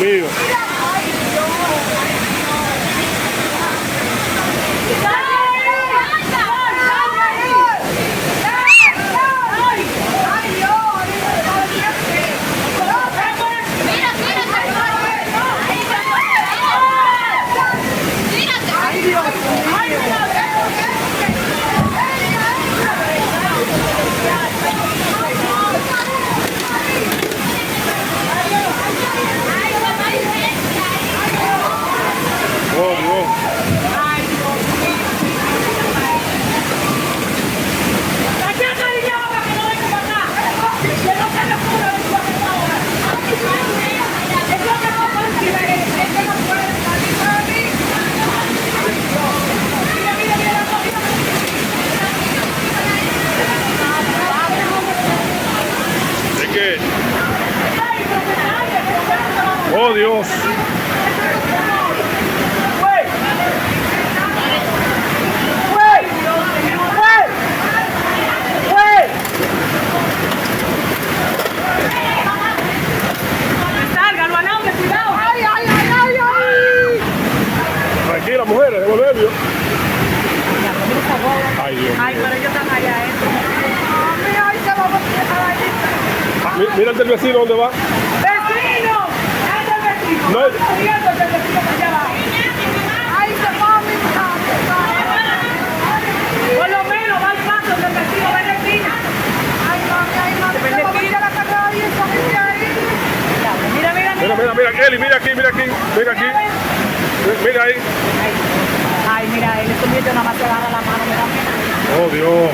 mío. Oh, Dios. Es que... Oh, Dios. Tranquila, mujeres, devolverlo. Ay, Dios mío. Ay, pero ellos están allá, Mira el del vecino, ¿dónde va? ¡Vecino! ¡Es el vecino! No. ¡Estoy viendo que el vecino para allá abajo! ¡Ay, se va a mi por lo menos va al paso del vecino, ven de esquina. ¡Ay, mami! ¡Se va a ir a la casa ahí, esa gente ahí! Mira, mira, mira. Mira, Kelly, mira aquí. Mira ahí. Ay, mira, él es un nada más se agarra la mano, mira. Oh, Dios.